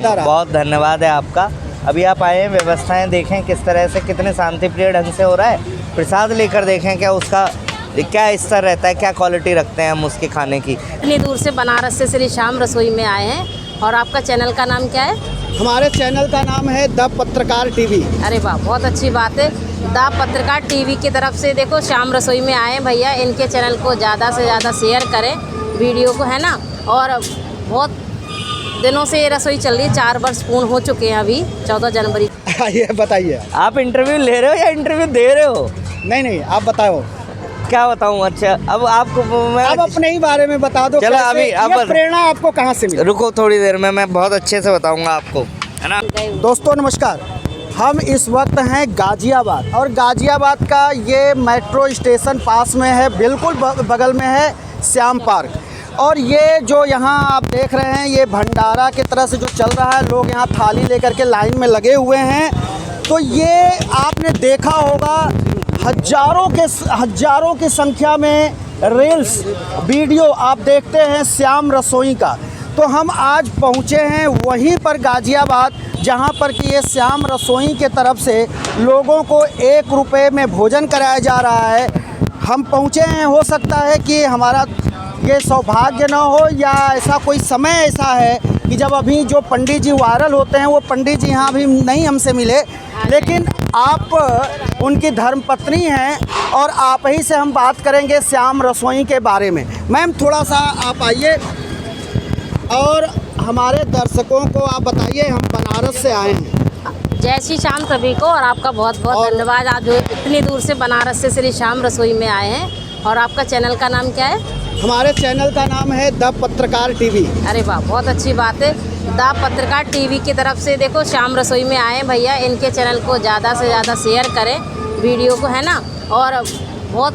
बहुत धन्यवाद है आपका। अभी आप आए हैं, व्यवस्थाएं देखें किस तरह से, कितने शांतिप्रिय ढंग से हो रहा है। प्रसाद लेकर देखें क्या उसका क्या स्तर रहता है, क्या क्वालिटी रखते हैं हम उसके खाने की। इतनी दूर से बनारस से श्री श्याम रसोई में आए हैं। और आपका चैनल का नाम क्या है? हमारे चैनल का नाम है द पत्रकार टीवी। अरे वाह, बहुत अच्छी बात है। द पत्रकार टीवी की तरफ से देखो श्याम रसोई में आए हैं भैया। इनके चैनल को ज़्यादा से ज़्यादा शेयर करें वीडियो को, है ना। और बहुत दिनों से ये रसोई चल रही है, 4 वर्ष पूर्ण हो चुके हैं अभी 14 जनवरी। आइए बताइए। आप इंटरव्यू ले रहे हो या इंटरव्यू दे रहे हो? नहीं, आप बताओ। क्या बताऊं? अच्छा, अब आपको मैं अब अपने ही बारे में बता दो। चलो अभी ये प्रेरणा आपको कहाँ से मिली? रुको थोड़ी देर में मैं बहुत अच्छे से बताऊंगा आपको, है ना। दोस्तों नमस्कार, हम इस वक्त हैं गाजियाबाद और गाजियाबाद का ये मेट्रो स्टेशन पास में है, बिल्कुल बगल में है श्याम पार्क। और ये जो यहाँ आप देख रहे हैं, ये भंडारा की तरह से जो चल रहा है, लोग यहाँ थाली लेकर के लाइन में लगे हुए हैं। तो ये आपने देखा होगा, हजारों की संख्या में रील्स वीडियो आप देखते हैं श्याम रसोई का। तो हम आज पहुँचे हैं वहीं पर गाजियाबाद, जहाँ पर कि ये श्याम रसोई के तरफ से लोगों को 1 रुपये में भोजन कराया जा रहा है। हम पहुँचे हैं, हो सकता है कि हमारा ये सौभाग्य न हो या ऐसा कोई समय ऐसा है कि जब अभी जो पंडित जी वायरल होते हैं वो पंडित जी यहाँ अभी नहीं हमसे मिले, लेकिन आप उनकी धर्मपत्नी हैं और आप ही से हम बात करेंगे श्याम रसोई के बारे में। मैम थोड़ा सा आप आइए और हमारे दर्शकों को आप बताइए, हम बनारस से आए हैं। जय श्री श्याम सभी को, और आपका बहुत बहुत धन्यवाद। आप जो इतनी दूर से बनारस से श्री श्याम रसोई में आए हैं। और आपका चैनल का नाम क्या है? हमारे चैनल का नाम है द पत्रकार टीवी। अरे वाह, बहुत अच्छी बात है। द पत्रकार टीवी की तरफ से देखो श्याम रसोई में आए हैं भैया। इनके चैनल को ज़्यादा से ज़्यादा शेयर करें वीडियो को, है ना। और बहुत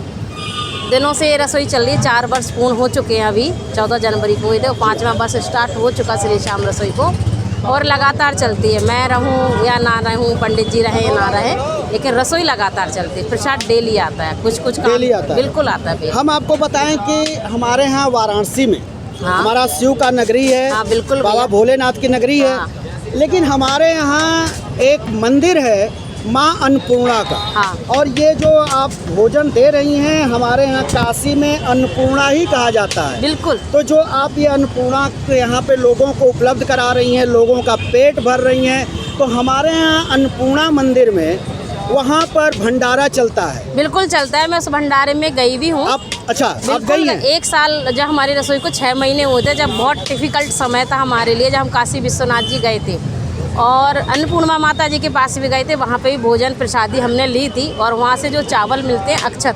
दिनों से ये रसोई चल रही है, 4 वर्ष पूर्ण हो चुके हैं अभी 14 जनवरी को। देखो 5वां वर्ष स्टार्ट हो चुका श्री श्याम रसोई को, और लगातार चलती है। मैं रहूं या ना रहूं, पंडित जी रहें या ना रहें, लेकिन रसोई लगातार चलती है। प्रसाद डेली आता है, कुछ डेली आता है, बिल्कुल आता है। हम आपको बताएं कि हमारे यहाँ वाराणसी में हमारा शिव का नगरी है। हाँ, बिल्कुल बाबा भोलेनाथ की नगरी है। लेकिन हमारे यहाँ एक मंदिर है माँ अन्नपूर्णा का। और ये जो आप भोजन दे रही हैं, हमारे यहाँ काशी में अन्नपूर्णा ही कहा जाता है। बिल्कुल। तो जो आप ये अन्नपूर्णा यहाँ पे लोगों को उपलब्ध करा रही हैं, लोगों का पेट भर रही हैं, तो हमारे यहाँ अन्नपूर्णा मंदिर में वहाँ पर भंडारा चलता है। बिल्कुल चलता है, मैं उस भंडारे में गई भी हूँ। अच्छा, आप गई हैं? 1 साल जब हमारी रसोई को 6 महीने हुए थे, जब बहुत डिफ़िकल्ट समय था हमारे लिए, जब हम काशी विश्वनाथ जी गए थे और अन्नपूर्णा माता जी के पास भी गए थे। वहाँ पे भी भोजन प्रसादी हमने ली थी, और वहाँ से जो चावल मिलते हैं अक्षत,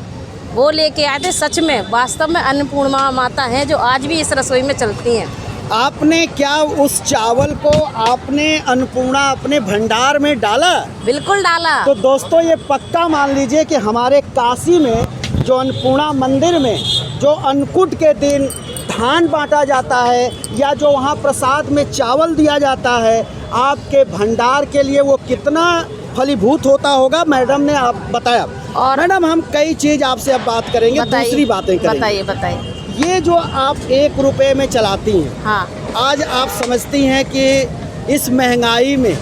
वो लेके आए थे। सच में वास्तव में अन्नपूर्णा माता हैं जो आज भी इस रसोई में चलती हैं। आपने क्या उस चावल को आपने अन्नपूर्णा अपने भंडार में डाला? बिल्कुल डाला। तो दोस्तों ये पक्का मान लीजिए कि हमारे काशी में जो अन्नपूर्णा मंदिर में जो अन्नकूट के दिन धान बांटा जाता है, या जो वहाँ प्रसाद में चावल दिया जाता है, आपके भंडार के लिए वो कितना फलीभूत होता होगा, मैडम ने आप बताया। और मैडम हम कई चीज़ आपसे अब बात करेंगे, दूसरी बातें करेंगे। बताइए। ये जो आप 1 रुपये में चलाती हैं, हाँ, आज आप समझती हैं कि इस महंगाई में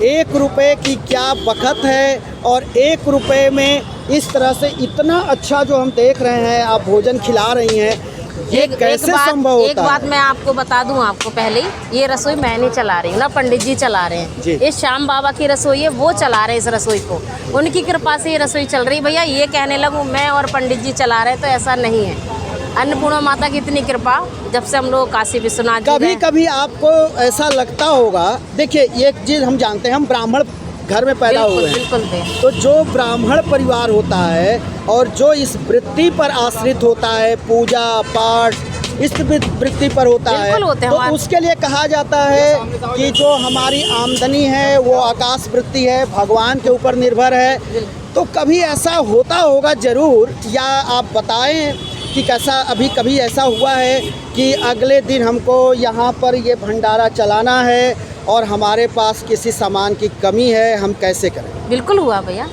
1 रुपये की क्या बखत है, और 1 रुपये में इस तरह से इतना अच्छा जो हम देख रहे हैं आप भोजन खिला रही हैं, ये कैसे संभव होता है? एक बात मैं आपको बता दूं, आपको पहले ये रसोई मैं नहीं चला रही हूँ ना, पंडित जी चला रहे हैं। ये श्याम बाबा की रसोई है, वो चला रहे हैं इस रसोई को। उनकी कृपा से ये रसोई चल रही। भैया ये कहने लगूँ मैं और पंडित जी चला रहे हैं, तो ऐसा नहीं है। अन्नपूर्णा माता की इतनी कृपा, जब से हम लोग काशी विश्वनाथ जी कभी आपको ऐसा लगता होगा, देखिए एक चीज़ हम जानते हैं, हम ब्राह्मण घर में पैदा हुए हैं। तो जो ब्राह्मण परिवार होता है और जो इस वृत्ति पर आश्रित होता है, पूजा पाठ इस वृत्ति पर होता है, तो उसके लिए कहा जाता है कि जो हमारी आमदनी है वो आकाश वृत्ति है, भगवान के ऊपर निर्भर है। तो कभी ऐसा होता होगा ज़रूर, या आप बताएं कि कैसा अभी कभी ऐसा हुआ है कि अगले दिन हमको यहाँ पर ये भंडारा चलाना है और हमारे पास किसी सामान की कमी है, हम कैसे करें? बिल्कुल हुआ भैया,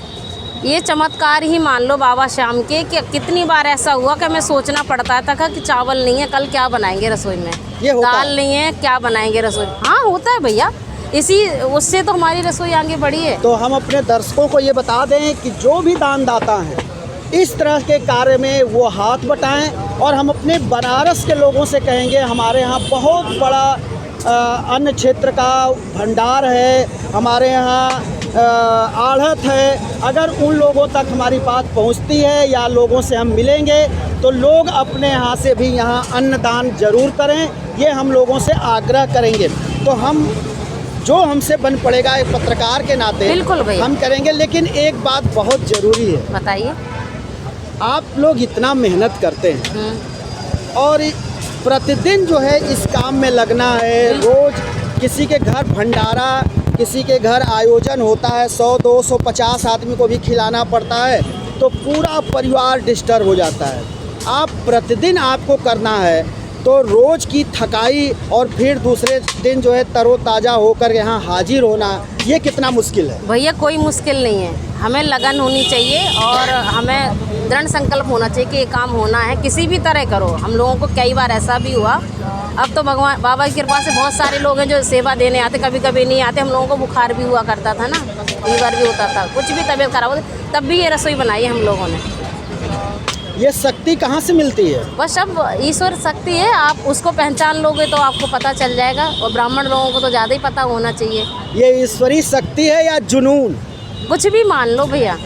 ये चमत्कार ही मान लो बाबा श्याम के। कि कितनी बार ऐसा हुआ कि मैं सोचना पड़ता था कि चावल नहीं है, कल क्या बनाएंगे रसोई में, दाल नहीं है, क्या बनाएंगे रसोई में। हाँ होता है भैया, इसी उससे तो हमारी रसोई आगे बढ़ी है। तो हम अपने दर्शकों को ये बता दें कि जो भी दानदाता हैं इस तरह के कार्य में वो हाथ बटाएं, और हम अपने बनारस के लोगों से कहेंगे, हमारे यहाँ बहुत बड़ा अन्न क्षेत्र का भंडार है, हमारे यहाँ आढ़त है। अगर उन लोगों तक हमारी बात पहुंचती है या लोगों से हम मिलेंगे तो लोग अपने यहाँ से भी यहाँ अन्नदान जरूर करें, ये हम लोगों से आग्रह करेंगे। तो हम जो हमसे बन पड़ेगा एक पत्रकार के नाते बिल्कुल भैया हम करेंगे। लेकिन एक बात बहुत ज़रूरी है, बताइए। आप लोग इतना मेहनत करते हैं और प्रतिदिन जो है इस काम में लगना है, रोज़ किसी के घर भंडारा, किसी के घर आयोजन होता है, 100, 200, 50 आदमी को भी खिलाना पड़ता है, तो पूरा परिवार डिस्टर्ब हो जाता है। आप प्रतिदिन आपको करना है, तो रोज़ की थकाई और फिर दूसरे दिन जो है तरोताज़ा होकर यहाँ हाजिर होना, ये कितना मुश्किल है? भैया कोई मुश्किल नहीं है, हमें लगन होनी चाहिए और हमें दृढ़ संकल्प होना चाहिए कि ये काम होना है, किसी भी तरह करो। हम लोगों को कई बार ऐसा भी हुआ, अब तो भगवान बाबा की कृपा से बहुत सारे लोग हैं जो सेवा देने आते, कभी कभी नहीं आते। हम लोगों को बुखार भी हुआ करता था ना, फीवर भी होता था, कुछ भी तबीयत खराब होती, तब भी ये रसोई बनाई है हम लोगों ने। ये शक्ति कहाँ से मिलती है? बस अब ईश्वर शक्ति है, आप उसको पहचान लोगे तो आपको पता चल जाएगा, और ब्राह्मण लोगों को तो ज़्यादा ही पता होना चाहिए। ये ईश्वरीय शक्ति है या जुनून? कुछ भी मान लो भैया,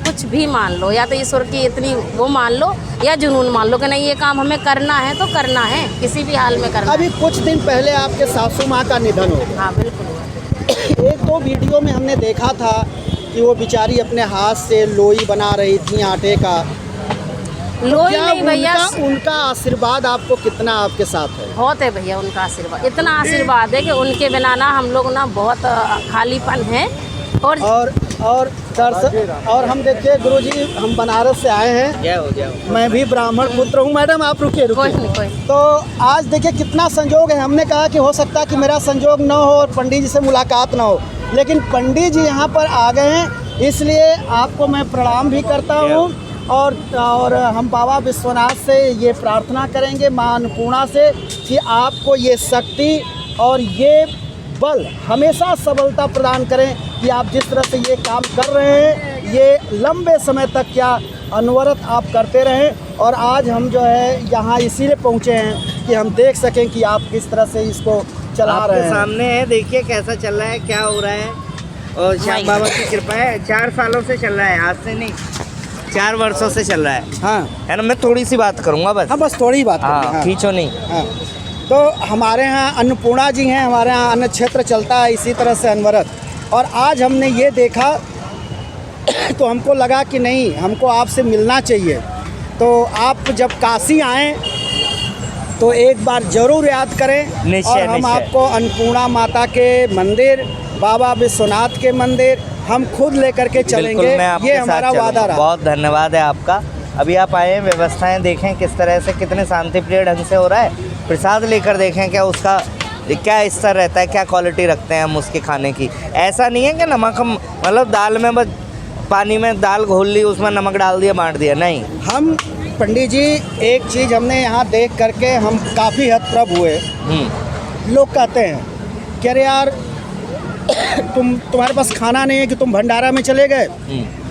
कुछ भी मान लो, या तो ईश्वर की इतनी वो मान लो या जुनून मान लो कि नहीं ये काम हमें करना है तो करना है, किसी भी हाल में करना अभी है। कुछ दिन पहले आपके सासू माँ का निधन हो गया। हाँ बिल्कुल। एक दो वीडियो में हमने देखा था कि वो बेचारी अपने हाथ से लोई बना रही थी आटे का। लोई क्या नहीं भैया, उनका आशीर्वाद आपको कितना आपके साथ है? बहुत है भैया उनका आशीर्वाद, इतना आशीर्वाद है कि उनके बिना ना हम लोग ना बहुत खालीपन है। और हम देखिए गुरुजी, हम बनारस से आए हैं, मैं भी ब्राह्मण पुत्र हूँ। मैडम आप रुकिए कोई नहीं, कोई। तो आज देखिए कितना संजोग है, हमने कहा कि हो सकता है कि मेरा संजोग न हो और पंडित जी से मुलाकात ना हो, लेकिन पंडित जी यहाँ पर आ गए हैं, इसलिए आपको मैं प्रणाम भी करता हूँ। और हम बाबा विश्वनाथ से ये प्रार्थना करेंगे, माँ अन्नपूर्णा से, कि आपको ये शक्ति और ये बल हमेशा सबलता प्रदान करें कि आप जिस तरह से ये काम कर रहे हैं ये लंबे समय तक क्या अनवरत आप करते रहें। और आज हम जो है यहाँ इसीलिए पहुँचे हैं कि हम देख सकें कि आप किस तरह से इसको चला रहे हैं। सामने है, देखिए कैसा चल रहा है, क्या हो रहा है, और श्याम बाबा की कृपा है। 4 सालों से चल रहा है, आज से नहीं, 4 वर्षों से चल रहा है। हाँ है ना, मैं थोड़ी सी बात करूँगा बस। हाँ, बस थोड़ी बात हाँ, हाँ, खींचो नहीं। हाँ। तो हमारे यहाँ अन्नपूर्णा जी हैं, हमारे यहाँ अन्न क्षेत्र चलता है इसी तरह से अनवरत, और आज हमने ये देखा तो हमको लगा कि नहीं, हमको आपसे मिलना चाहिए। तो आप जब काशी आएँ तो एक बार ज़रूर याद करें, निश्चय, और हम निश्चय। आपको अन्नपूर्णा माता के मंदिर, बाबा विश्वनाथ के मंदिर हम खुद लेकर के चलेंगे, बिल्कुल, मैं आपके ये साथ हमारा वादा चलूँगा। रहा। बहुत धन्यवाद है आपका। अभी आप आए हैं, व्यवस्थाएं देखें किस तरह से, कितने शांतिप्रिय ढंग से हो रहा है। प्रसाद लेकर देखें क्या उसका क्या स्तर रहता है, क्या क्वालिटी रखते हैं हम उसके खाने की। ऐसा नहीं है कि नमक हम मतलब दाल में बस पानी में दाल घोल ली, उसमें नमक डाल दिया, बांट दिया, नहीं। हम पंडित जी एक चीज़ हमने यहाँ देख करके हम काफ़ी हतप्रभ हुए। लोग कहते हैं कि अरे यार तुम्हारे पास खाना नहीं है कि तुम भंडारा में चले गए,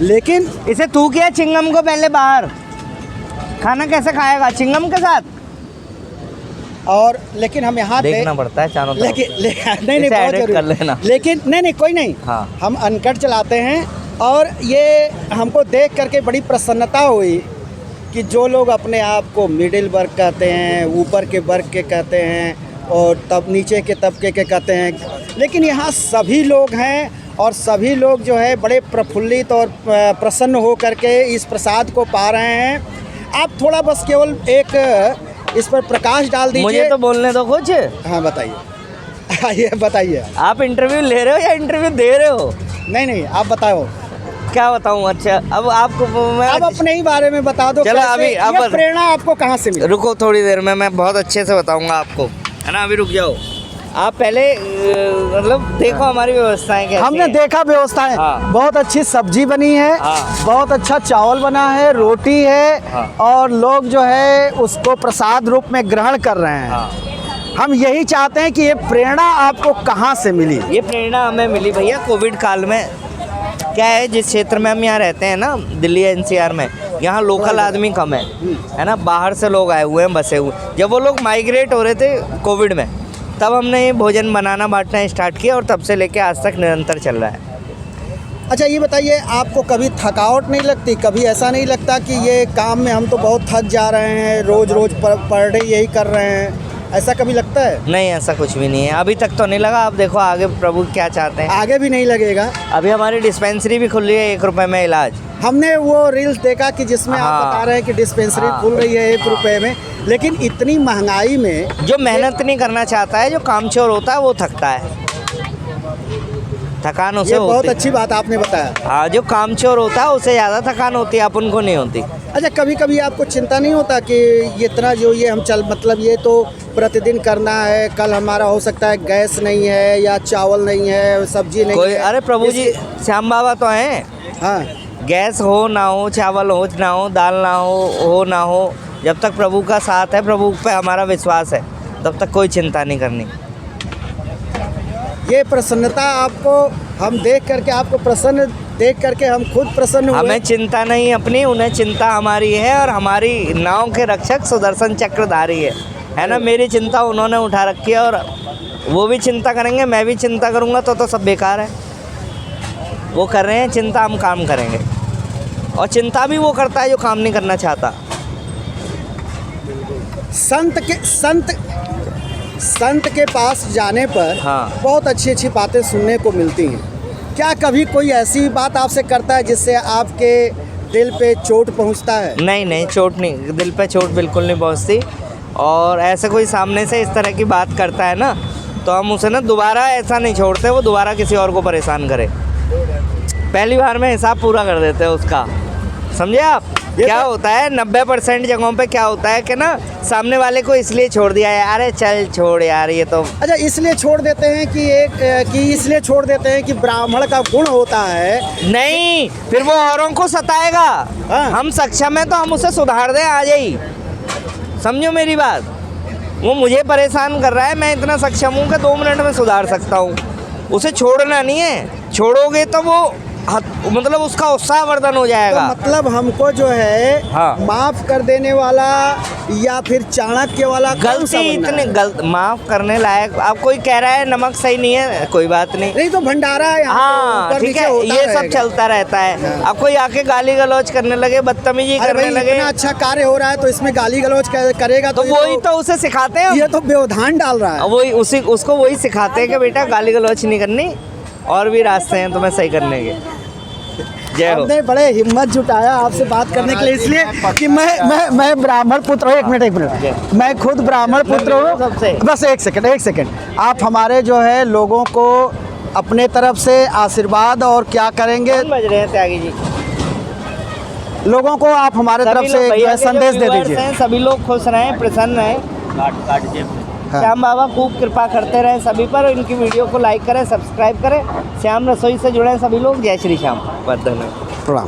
लेकिन इसे तू किया चिंगम को पहले बाहर, खाना कैसे खाएगा चिंगम के साथ? और लेकिन हम यहाँ देखना पड़ता है चारों तरफ। नहीं इसे बहुत edit कर जरूरी। लेना। लेकिन नहीं कोई नहीं, हाँ। हम अनकट चलाते हैं, और ये हमको देख करके बड़ी प्रसन्नता हुई कि जो लोग अपने आप को मिडिल वर्ग कहते हैं, ऊपर के वर्ग के कहते हैं, और तब नीचे के तबके के कहते हैं, लेकिन यहाँ सभी लोग हैं, और सभी लोग जो है बड़े प्रफुल्लित और प्रसन्न हो करके इस प्रसाद को पा रहे हैं। आप थोड़ा बस केवल एक इस पर प्रकाश डाल दीजिए। मुझे तो बोलने दो कुछ। हाँ बताइए, ये बताइए। आप इंटरव्यू ले रहे हो या इंटरव्यू दे रहे हो? नहीं आप बताओ। क्या बताऊं? अच्छा, अब आपको मैं अब अपने ही बारे में बता दो। चलो अभी ये प्रेरणा आपको कहाँ से मिली? रुको थोड़ी देर में मैं बहुत अच्छे से बताऊंगा आपको, है ना। अभी रुक जाओ, आप पहले मतलब देखो हमारी व्यवस्थाएं कैसी हमने हैं। देखा व्यवस्थाएं। हाँ। बहुत अच्छी सब्जी बनी है, हाँ। बहुत अच्छा चावल बना है, रोटी है, हाँ। और लोग जो है उसको प्रसाद रूप में ग्रहण कर रहे हैं। हाँ। हम यही चाहते हैं कि ये प्रेरणा आपको कहाँ से मिली? ये प्रेरणा हमें मिली भैया कोविड काल में। क्या है, जिस क्षेत्र में हम यहाँ रहते हैं ना, दिल्ली एनसीआर में, यहाँ लोकल आदमी कम है ना, बाहर से लोग आए हुए हैं, बसे हुए। जब वो लोग माइग्रेट हो रहे थे कोविड में, तब हमने ये भोजन बनाना बांटना स्टार्ट किया और तब से लेके आज तक निरंतर चल रहा है। अच्छा ये बताइए, आपको कभी थकावट नहीं लगती? कभी ऐसा नहीं लगता कि ये काम में हम तो बहुत थक जा रहे हैं, रोज़ रोज़ पर डे यही कर रहे हैं, ऐसा कभी लगता है? नहीं, ऐसा कुछ भी नहीं है, अभी तक तो नहीं लगा। अब देखो आगे प्रभु क्या चाहते हैं। आगे भी नहीं लगेगा? अभी हमारी डिस्पेंसरी भी खुल रही है 1 रुपए में इलाज। हमने वो रील्स देखा कि जिसमें आप हाँ। बता रहे हैं कि डिस्पेंसरी हाँ। खुल रही है 1 रुपए में, लेकिन इतनी महंगाई में जो मेहनत नहीं करना चाहता है, जो कामचोर होता है, वो थकता है, थकान उसे ये बहुत होती है। अच्छी बात आपने बताया। हाँ, जो कामचोर होता है उसे ज़्यादा थकान होती है, अपन को नहीं होती। अच्छा कभी कभी आपको चिंता नहीं होता कि ये इतना जो ये हम मतलब ये तो प्रतिदिन करना है, कल हमारा हो सकता है गैस नहीं है या चावल नहीं है, सब्जी नहीं कोई है? अरे प्रभु जी, श्याम बाबा तो हैं। हाँ, गैस हो ना हो, चावल हो ना हो, दाल ना हो ना हो, जब तक प्रभु का साथ है, प्रभु पे हमारा विश्वास है, तब तक कोई चिंता नहीं करनी। ये प्रसन्नता आपको हम देख करके, आपको प्रसन्न देख करके हम खुद प्रसन्न हुए। हमें चिंता नहीं अपनी, उन्हें चिंता हमारी है, और हमारी नाव के रक्षक सुदर्शन चक्रधारी है ना। मेरी चिंता उन्होंने उठा रखी है, और वो भी चिंता करेंगे, मैं भी चिंता करूँगा, तो सब बेकार है। वो कर रहे हैं चिंता, हम काम करेंगे, और चिंता भी वो करता है जो काम नहीं करना चाहता। संत के पास जाने पर हाँ। बहुत अच्छी अच्छी बातें सुनने को मिलती हैं। क्या कभी कोई ऐसी बात आपसे करता है जिससे आपके दिल पे चोट पहुंचता है? नहीं नहीं, चोट नहीं, दिल पे चोट बिल्कुल नहीं पहुंचती। और ऐसे कोई सामने से इस तरह की बात करता है ना, तो हम उसे ना दोबारा ऐसा नहीं छोड़ते, वो दोबारा किसी और को परेशान करे। पहली बार में हिसाब पूरा कर देते हैं उसका, समझे आप? क्या होता है 90% जगहों पे क्या होता है कि ना, सामने वाले को इसलिए छोड़ दिया है, अरे चल छोड़ यार ये तो। अच्छा, इसलिए छोड़ देते हैं कि इसलिए छोड़ देते हैं कि ब्राह्मण का गुण होता है। नहीं, फिर वो औरों को सताएगा। हाँ। हम सक्षम हैं तो हम उसे सुधार दें आज ही, समझो मेरी बात। वो मुझे परेशान कर रहा है, मैं इतना सक्षम हूँ कि 2 मिनट में सुधार सकता हूँ। उसे छोड़ना नहीं है, छोड़ोगे तो वो मतलब उसका उत्साह वर्धन हो जाएगा। तो मतलब हमको जो है हाँ। माफ कर देने वाला या फिर चाणक्य वाला कौन सा गलती बनना इतनी है? माफ करने लायक। अब कोई कह रहा है नमक सही नहीं है, कोई बात नहीं, नहीं तो भंडारा है यहाँ पे, हाँ ऊपर ठीक नीचे है, होता ये सब रहेगा। चलता रहता है। हाँ। अब कोई आके गाली गलौज करने लगे, बदतमीजी अरे करने भाई, लगे, इतना अच्छा कार्य हो रहा है तो इसमें गाली गलौज करेगा तो ये वही तो उसे सिखाते हैं। ये तो व्यवधान डाल रहा है। वही उसको वही सिखाते हैं कि बेटा गाली गलौज नहीं करनी, और भी रास्ते हैं तुम्हें सही करने के। जय हो। आपने बड़े हिम्मत जुटाया आपसे बात करने के लिए, इसलिए कि मैं ब्राह्मण पुत्र हूँ। एक मिनट, मैं खुद ब्राह्मण पुत्र हूँ। बस एक सेकंड, आप हमारे जो है लोगों को अपने तरफ से आशीर्वाद और क्या करेंगे, कौन बज रहे हैं त्यागी जी? लोगों को आप हमारे तरफ से एक जो है संदेश दे दीजिए। सभी लोग खुश रहें, प्रसन्न रहें। हाँ। श्याम बाबा खूब कृपा करते रहें सभी पर। इनकी वीडियो को लाइक करें, सब्सक्राइब करें। श्याम रसोई से जुड़े सभी लोग। जय श्री श्याम। वर्धन। प्रणाम।